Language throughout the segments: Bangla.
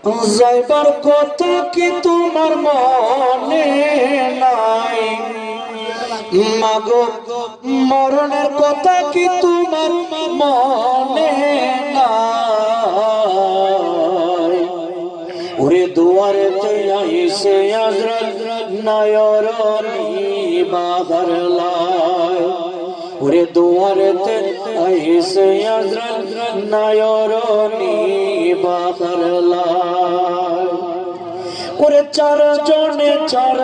যাইবার কথা কি তোমার মনে নাই? মাগো মরণের কথা কি তোমার মনে নাই? ওরে দুয়ারেতে আইসে আজরাত নায়রনি বাহার লাই। ওরে দুয়ারেতে আইসে আজরাত নায়রনি বাহার লাই। ওরে চার জনে চার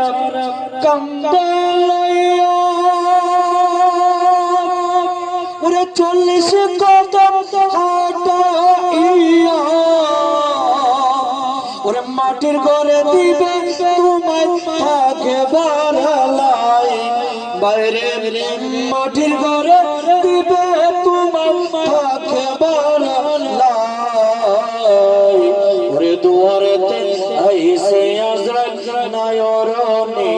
কান্দালাইয়া, ওরে 40 কদম হাঁটাইয়া, ওরে মাটির ঘরে দিবে তোমায় থাকবার লাই। বাইরে মাটির ঘরে দিবে তোমায় থাকবার লাই। ওরে দুয়ারেতে আইসে আজরাত নায়রনি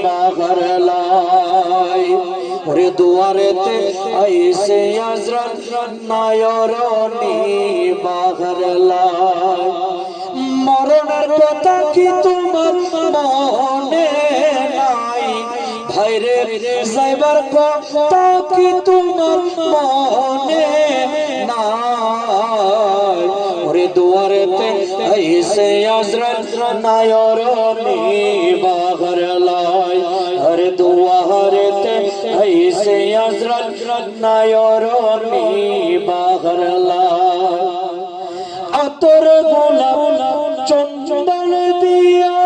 বাহার লাই। ওরে দুয়ারেতে আইসে আজরাত নায়রনি বাহার লাই। মরণের কথা কি তোমার মনে নাই? ভাইরে যাইবার কথা কি তোমার মনে নাই? ওরে দুয়ারেতে আইসে আজরাত নায়রনি বাহার লাই। আরে দুয়ারেতে আইসে আজরাত নায়রনি বাহার লাই। আতর গোলাপ চন্দন দিয়া,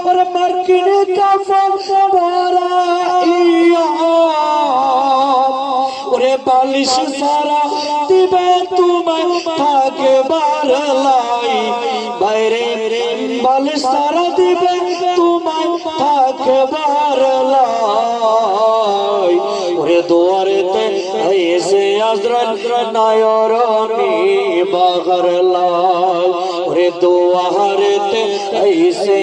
ওরে মার্কিনে কাফন পরাইয়া, ওরে বালিশ সারা দিবে তোমায় থাকবার লাই। বাইরে বালিশ সারা দিবে তোমায় থাকবার লাই। ওরে দুয়ারেতে আইসে আজরাত নায়রনি বাহার লাই। ওরে দুয়ারেতে আইসে